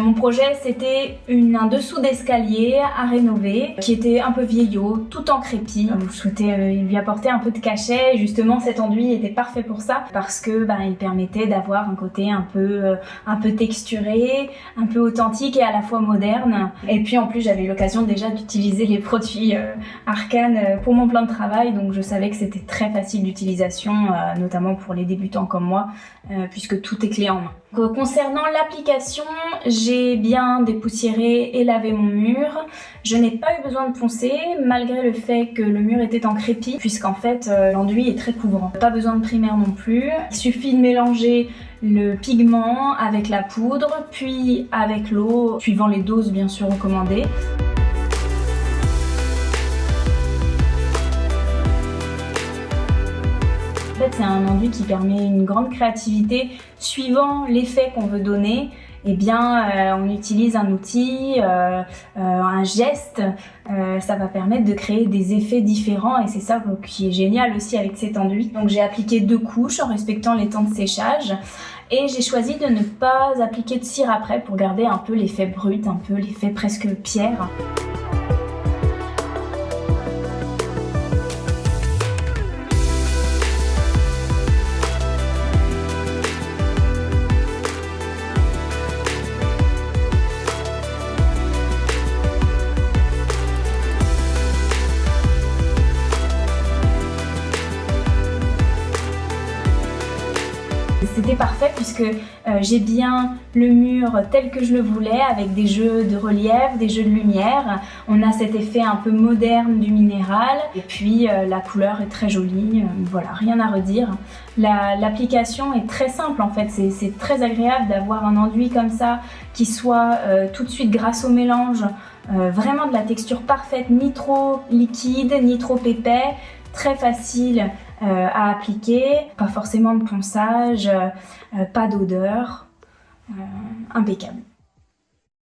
Mon projet, c'était un dessous d'escalier à rénover qui était un peu vieillot, tout en crépi. Je souhaitais lui apporter un peu de cachet. Justement, cet enduit était parfait pour ça parce que il permettait d'avoir un côté un peu texturé, un peu authentique et à la fois moderne. Et puis en plus, j'avais eu l'occasion déjà d'utiliser les produits Arcane pour mon plan de travail, donc je savais que c'était très facile d'utilisation, notamment pour les débutants comme moi, puisque tout est clé en main. Concernant l'application, j'ai bien dépoussiéré et lavé mon mur. Je n'ai pas eu besoin de poncer, malgré le fait que le mur était en crépi, puisqu'en fait l'enduit est très couvrant. Pas besoin de primaire non plus. Il suffit de mélanger le pigment avec la poudre, puis avec l'eau, suivant les doses bien sûr recommandées. En fait, c'est un enduit qui permet une grande créativité suivant l'effet qu'on veut donner. On utilise un outil, un geste, ça va permettre de créer des effets différents et c'est ça qui est génial aussi avec cet enduit. Donc j'ai appliqué 2 couches en respectant les temps de séchage et j'ai choisi de ne pas appliquer de cire après pour garder un peu l'effet brut, un peu l'effet presque pierre. C'était parfait puisque j'ai bien le mur tel que je le voulais avec des jeux de relief, des jeux de lumière. On a cet effet un peu moderne du minéral et puis la couleur est très jolie, voilà, rien à redire. L'application est très simple en fait, c'est très agréable d'avoir un enduit comme ça qui soit tout de suite grâce au mélange vraiment de la texture parfaite, ni trop liquide, ni trop épais, très facile à appliquer, pas forcément de ponçage, pas d'odeur, impeccable.